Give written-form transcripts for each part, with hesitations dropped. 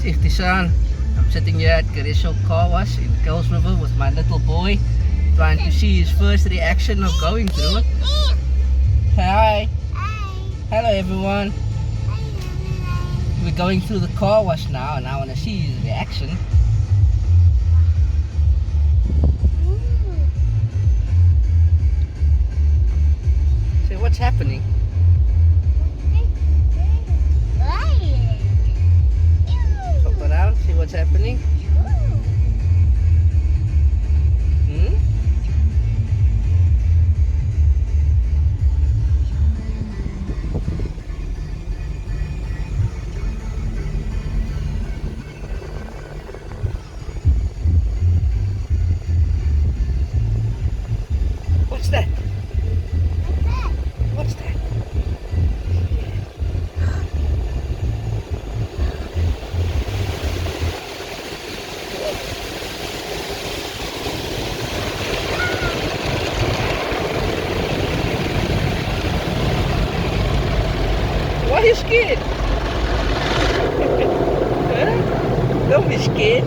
Ihtisan. I'm sitting here at Carisho Car Wash in Kells River with my little boy, trying to see his first reaction of going through it. Hi. Hello everyone. We're going through the car wash now and I want to see his reaction. So what's happening? Pop around, see what's happening. Hmm? What's that? What's that? Why are you scared? Huh? Don't be scared.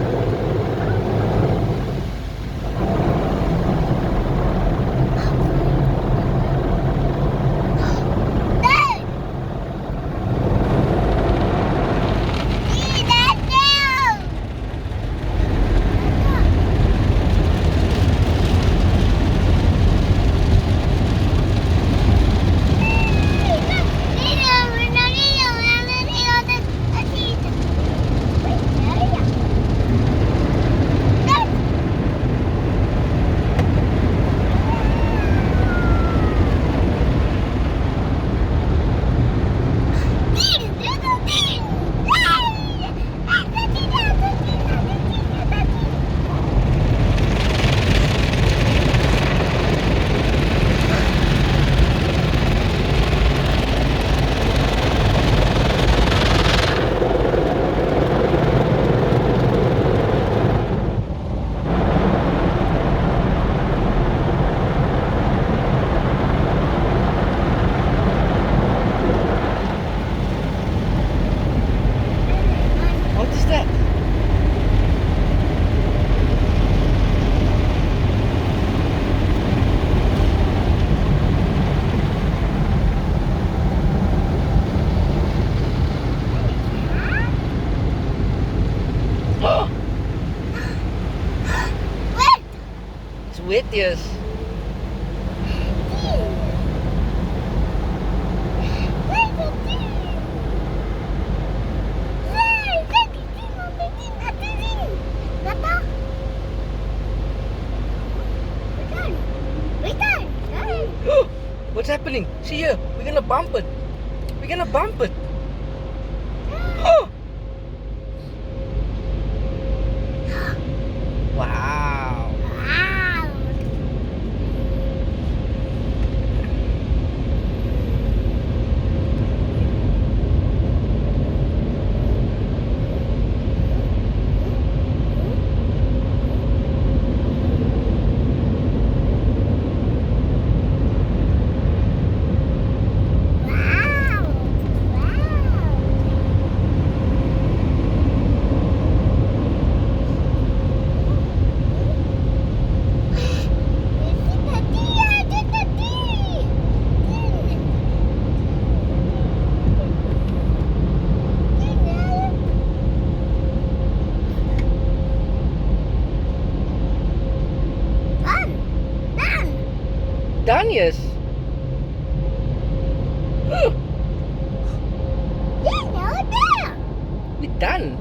What is that? It's wet, yes. What's happening? See here, we're gonna bump it. We're gonna bump it. Oh. Wow. Done, yes. We're done.